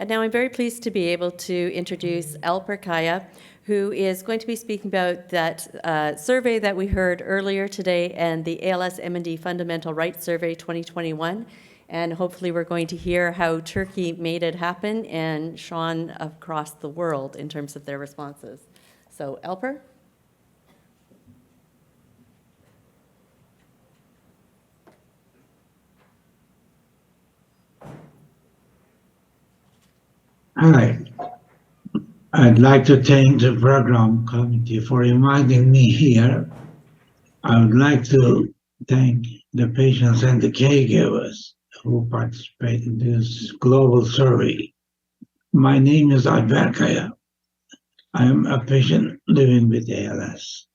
And now I'm very pleased to be able to introduce Alper, who is going to be speaking about that survey that we heard earlier today and the ALS MND Fundamental Rights Survey 2021. And hopefully we're going to hear how Turkey made it happen and Sean across the world in terms of their responses. So Alper? Hi, I'd like to thank the program committee for inviting me here. I would like to thank the patients and the caregivers who participate in this global survey. My name is Alper. I am a patient living with ALS.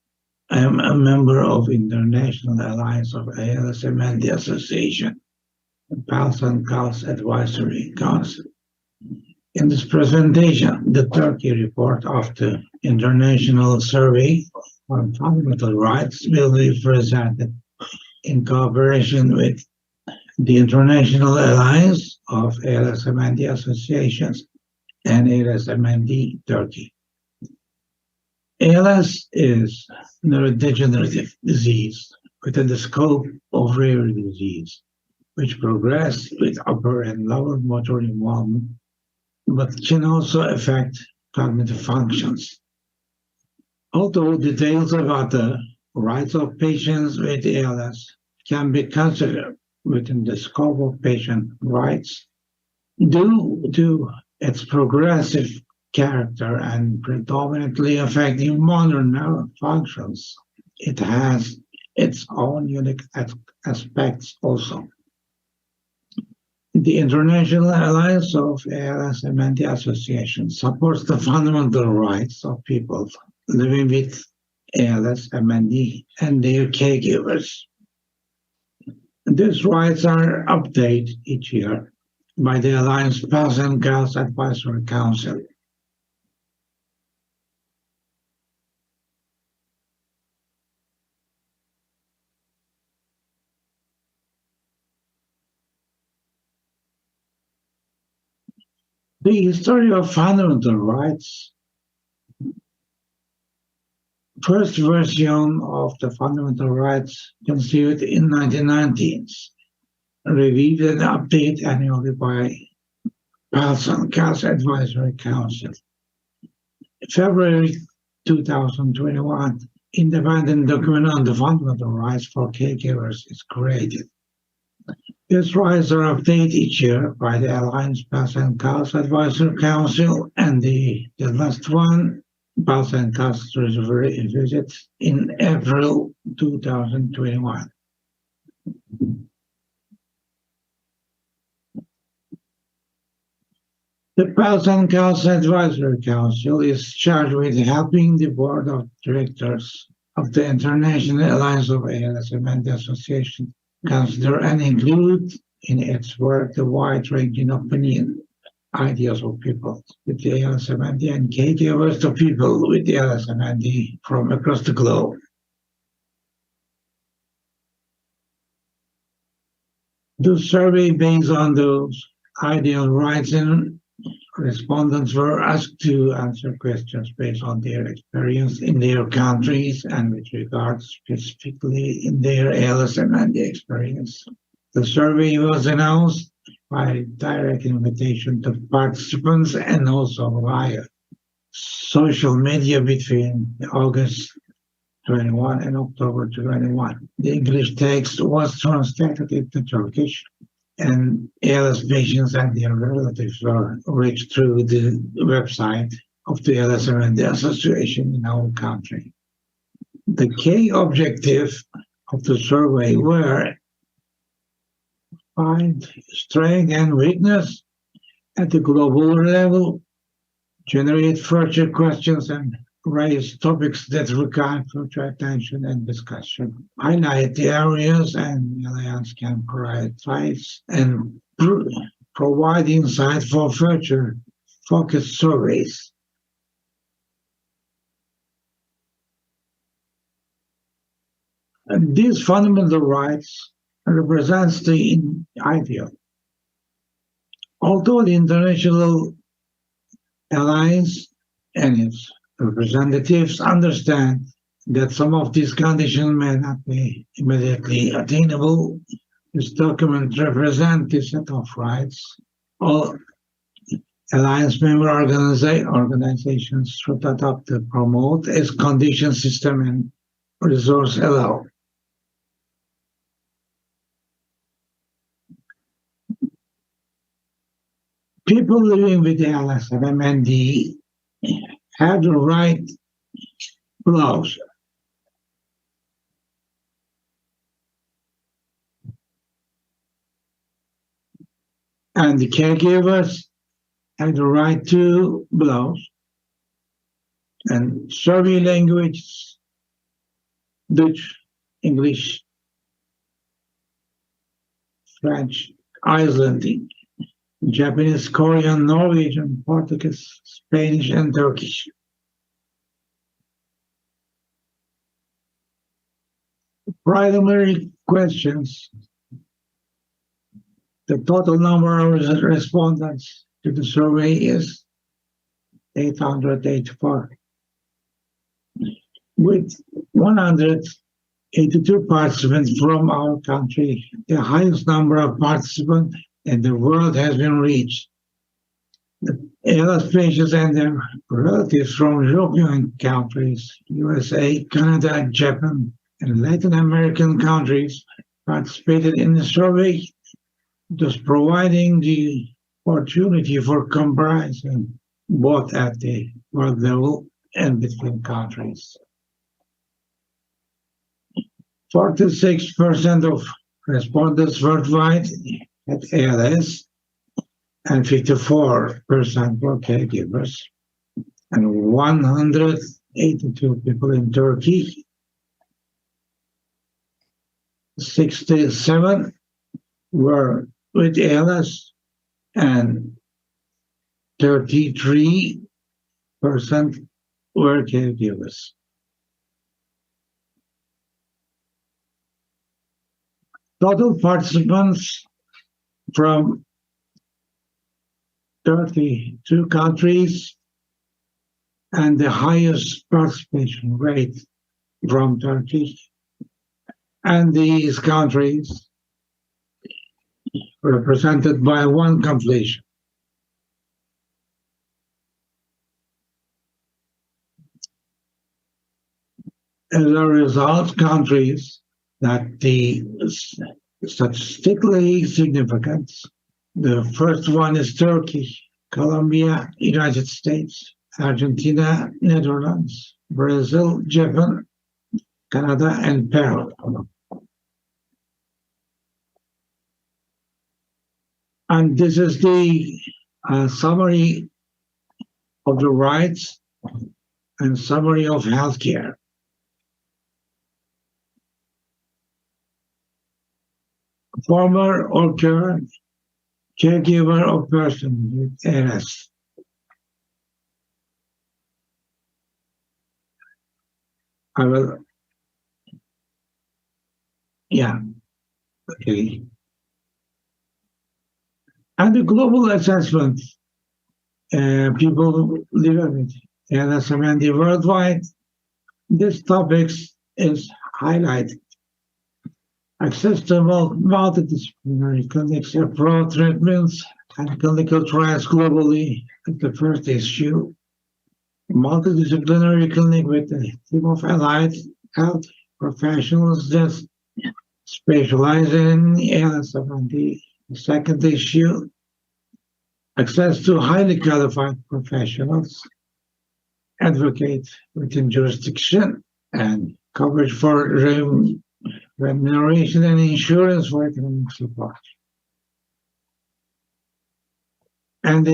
I am a member of International Alliance of ALS MND Associations, Pulse and Pulse Advisory Council. In this presentation, the Turkey report of the International Survey on Fundamental Rights will be presented in cooperation with the International Alliance of ALS MND Associations and ALS MND Turkey. ALS is a neurodegenerative disease within the scope of rare disease, which progress with upper and lower motor involvement, but can also affect cognitive functions. Although details about the rights of patients with ALS can be considered within the scope of patient rights, due to its progressive character and predominantly affecting motor neuron functions, it has its own unique aspects also. The International Alliance of ALS MND Association supports the fundamental rights of people living with ALS MND and their caregivers. These rights are updated each year by the Alliance Pulse and Pulse Advisory Council. The history of fundamental rights. First version of the fundamental rights conceived in 1990s, reviewed and updated annually by Pulse and Pulse Advisory Council. February 2021, independent document on the fundamental rights for caregivers is created. These rights are updated each year by the Alliance Pulse and Pulse Advisory Council, and the last one, Pulse and Pulse visit in April 2021. The Pulse and Pulse Advisory Council is charged with helping the board of directors of the International Alliance of ALS MND Association consider and include in its work the wide-ranging opinion, ideas of people with the ALS MND and caregivers to people with the ALS MND from across the globe. The survey based on those ideal rights, and respondents were asked to answer questions based on their experience in their countries and with regard specifically in their ALS MND experience. The survey was announced by direct invitation to participants and also via social media between August 21 and October 21. The English text was translated into Turkish, and ALS patients and their relatives were reached through the website of the ALS MND Association in our country. The key objective of the survey were find strength and weakness at the global level, generate further questions, and raise topics that require future attention and discussion, highlight the areas and the Alliance can prioritize and provide insight for future focused surveys. And these fundamental rights represents the ideal. Although the International Alliance and its representatives understand that some of these conditions may not be immediately attainable. This document represents the set of rights all Alliance member organizations should adopt to promote as condition system and resource allow. People living with ALS and MND have the right laws and the caregivers have the right to blows and survey languages, Dutch, English, French, Icelandic, Japanese, Korean, Norwegian, Portuguese, Spanish, and Turkish. Primary questions. The total number of respondents to the survey is 884, with 182 participants from our country, the highest number of participants in the world has been reached. The ALS patients and their relatives from European countries, USA, Canada, Japan, and Latin American countries participated in the survey, thus providing the opportunity for comparison both at the world level and between countries. 46% of respondents worldwide had ALS and 54% were caregivers, and 182 people in Turkey, 67 were with ALS, and 33% were caregivers. Total participants from 32 countries and the highest participation rate from Turkey. And these countries represented by one completion. As a result, countries that the statistically significant, the first one is Turkey, Colombia, United States, Argentina, Netherlands, Brazil, Japan, Canada, and Peru. And this is the summary of the rights and summary of healthcare. Former or current caregiver of person with ALS. I will, yeah, okay. And the global assessment, people living with ALS and MND worldwide, this topic is highlighted. Access to multidisciplinary clinics, approach treatments, and clinical trials globally is the first issue. Multidisciplinary clinic with a team of allied health professionals that specialize in ALS and MND. The second issue, access to highly qualified professionals, advocate within jurisdiction, and coverage for remuneration and insurance for economic support. And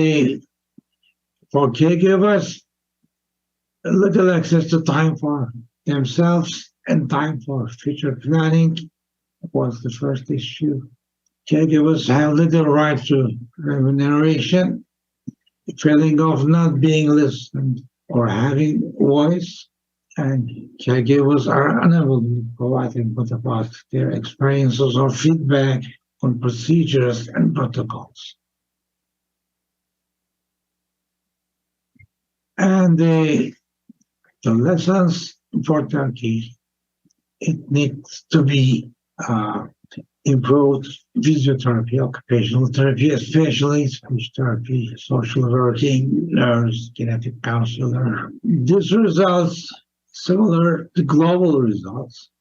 for caregivers, little access to time for themselves and time for future planning was the first issue. Caregivers have little right to remuneration, feeling of not being listened or having voice, and caregivers are unable to provide input about their experiences or feedback on procedures and protocols. And the lessons for Turkey, it needs to be improved physiotherapy, occupational therapy, especially speech therapy, social working, nurse, genetic counselor. These results similar to global results.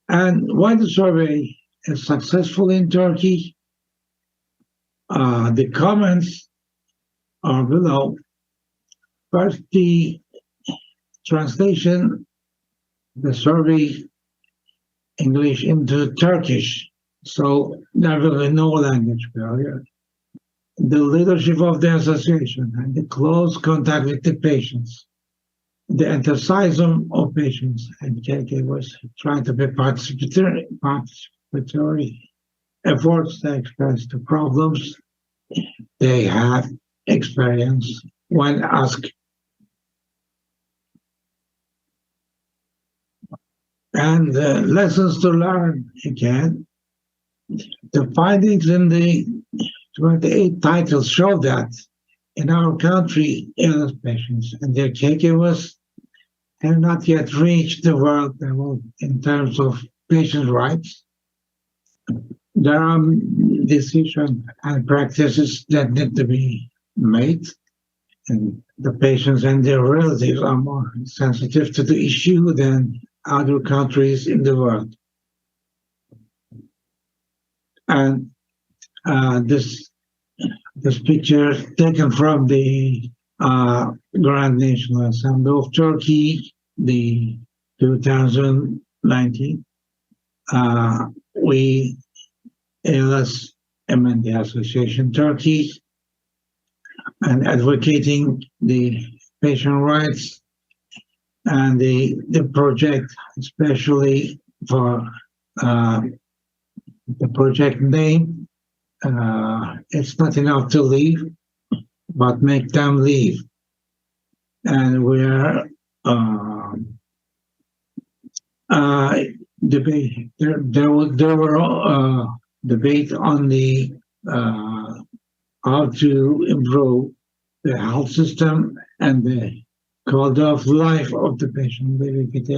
And why the survey is successful in Turkey? The comments are below. First, the translation, the survey English into Turkish, so there will be no language barrier. The leadership of the association and the close contact with the patients, the enthusiasm of patients and caregivers trying to be participatory efforts to express the problems they have experienced when asked. And lessons to learn again. The findings in the 28 titles show that in our country, ALS patients and their caregivers have not yet reached the world level in terms of patient rights. There are decisions and practices that need to be made, and the patients and their relatives are more sensitive to the issue than other countries in the world. And this picture taken from the Grand National Assembly of Turkey, the 2019. We, ALS MND Association Turkey, and advocating the patient rights and the project, especially for the project name. It's not enough to leave, but make them leave. And we're debate. There were debate on the how to improve the health system and the quality of life of the patient living with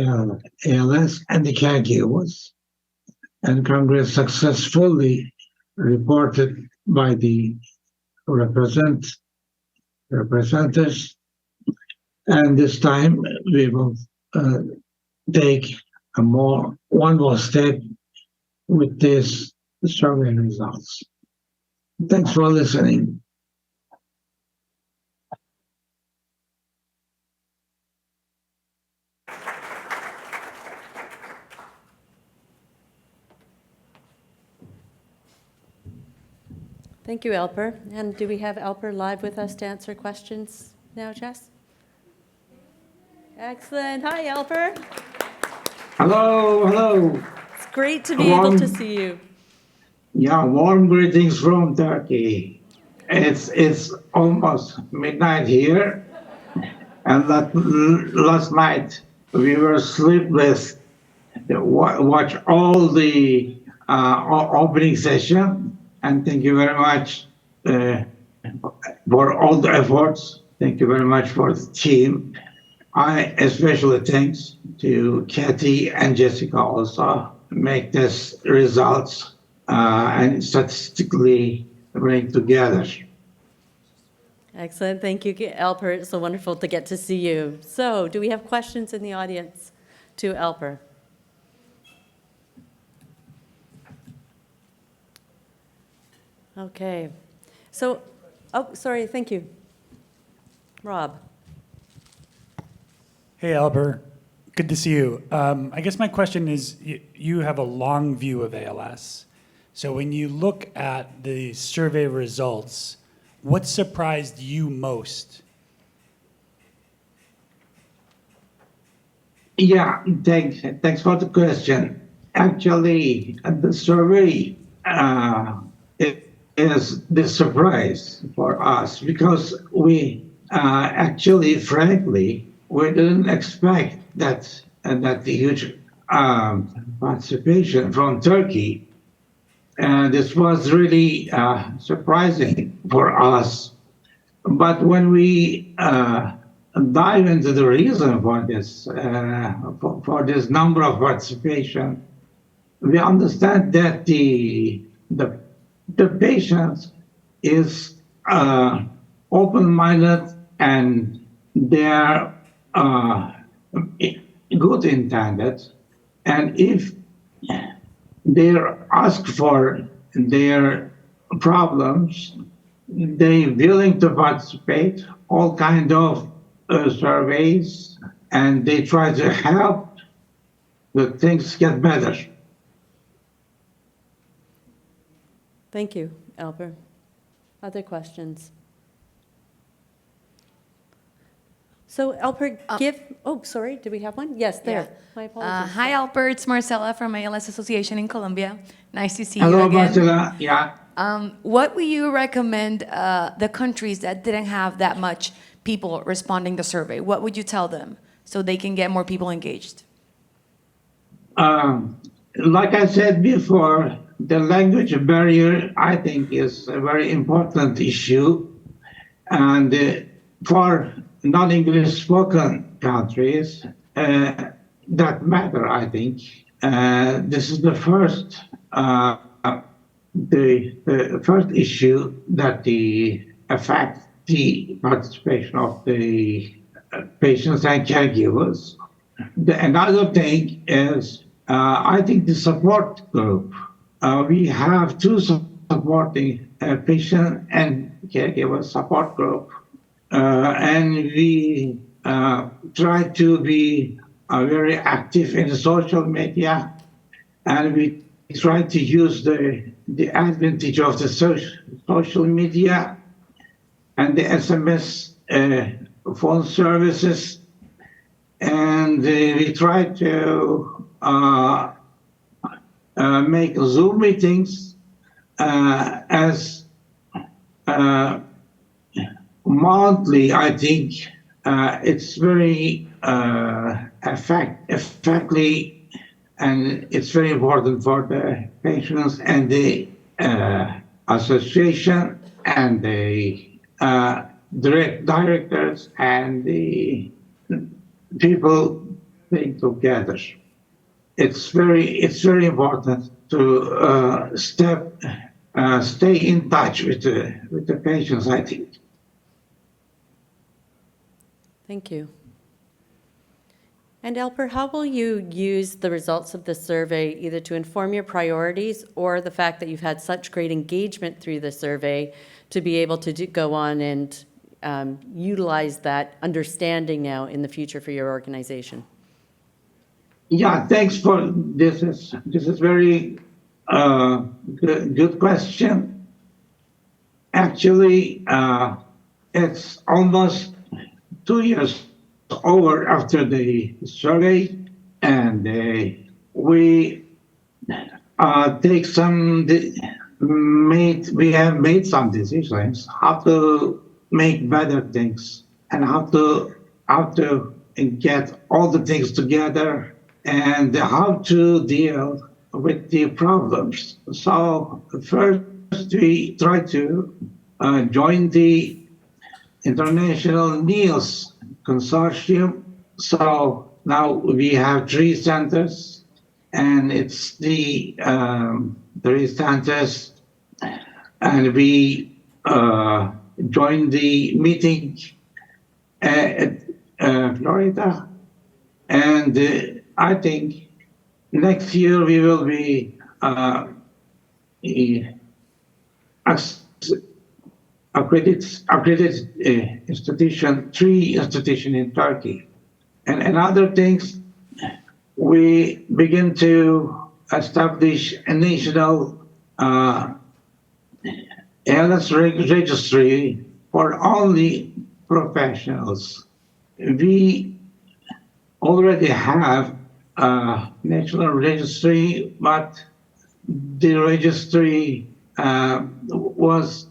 ALS and the caregivers. And Congress successfully reported by the representatives. And this time we will take one more step with this survey results. Thanks for listening. Thank you, Alper. And do we have Alper live with us to answer questions now, Jess? Excellent. Hi, Alper. Hello, hello. It's great to be able to see you. Yeah, warm greetings from Turkey. It's almost midnight here, and last night we were sleepless. Watch all the opening session, and thank you very much for all the efforts. Thank you very much for the team. I especially thanks to Kathy and Jessica also make this results and statistically bring together. Excellent. Thank you, Alper. It's so wonderful to get to see you. So, do we have questions in the audience to Alper? Okay. So, oh, sorry. Thank you. Rob. Hey, Alper. Good to see you. I guess my question is, you have a long view of ALS. So when you look at the survey results, what surprised you most? Yeah, thanks for the question. Actually, the survey is the surprise for us because we actually, frankly, we didn't expect that the huge participation from Turkey. This was really surprising for us. But when we dive into the reason for this, for this number of participation, we understand that the patient is open-minded and they're good intended, and if they're asked for their problems, they willing to participate all kind of surveys, and they try to help the things get better. Thank you, Alper. Other questions? So Alper, sorry, did we have one? Yes, there. Yeah. My apologies. Hi, Alper. It's Marcela from ALS Association in Colombia. Nice to see you Hello, again. Marcela. Yeah. What would you recommend the countries that didn't have that much people responding to survey? What would you tell them so they can get more people engaged? Like I said before, the language barrier, I think, is a very important issue. And for non-English spoken countries, that matter, I think. This is the first issue that affects the participation of the patients and caregivers. Another thing is, I think the support group. We have two supporting patient and caregiver support group, and we try to be very active in social media, and we try to use the advantage of the social media and the SMS phone services, and we try to make Zoom meetings as monthly. I think it's very effectively, and it's very important for the patients and the association and the directors and the people being together. It's very important to stay in touch with the patients, I think. Thank you. And Alper, how will you use the results of the survey either to inform your priorities or the fact that you've had such great engagement through the survey to be able to go on and utilize that understanding now in the future for your organization? Yeah, thanks for this. This is very good question. Actually, it's almost 2 years over after the survey, and we we have made some decisions how to make better things and how to get all the things together and how to deal with the problems. So first we try to join the International NEALS consortium. So now we have 3 centers, and it's the 3 centers, and we joined the meeting at Florida, and I think next year we will be accredited institution, 3 institutions in Turkey. And other things, we begin to establish a national ALS registry for only professionals. We already have a national registry, but the registry was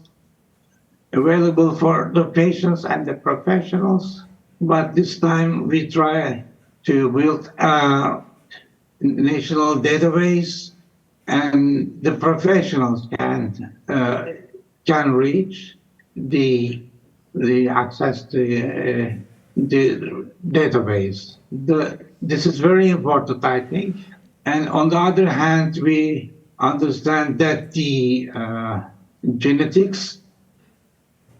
available for the patients and the professionals. But this time we try to build a national database and the professionals can reach the access to the database. This is very important, I think. And on the other hand, we understand that the genetics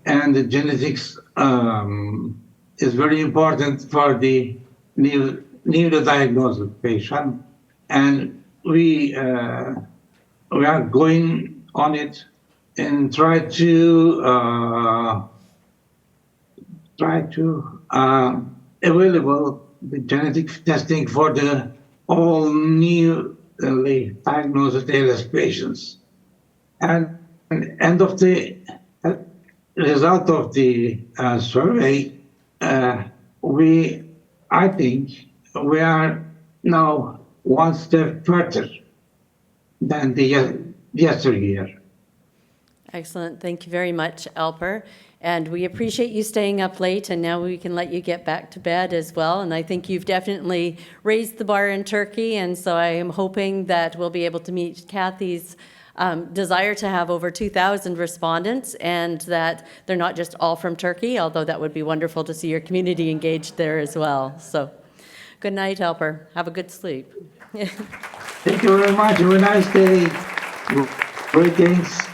and the genetics is very important for the newly diagnosed patient, and we are going on it and try to available the genetic testing for the all newly diagnosed ALS patients. And end of the result of the survey, I think we are now one step further than the yesteryear. Excellent. Thank you very much, Alper. And we appreciate you staying up late, and now we can let you get back to bed as well. And I think you've definitely raised the bar in Turkey, and so I am hoping that we'll be able to meet Kathy's desire to have over 2,000 respondents, and that they're not just all from Turkey, although that would be wonderful to see your community engaged there as well. So good night, Alper. Have a good sleep. Thank you very much. Have a nice day. Greetings.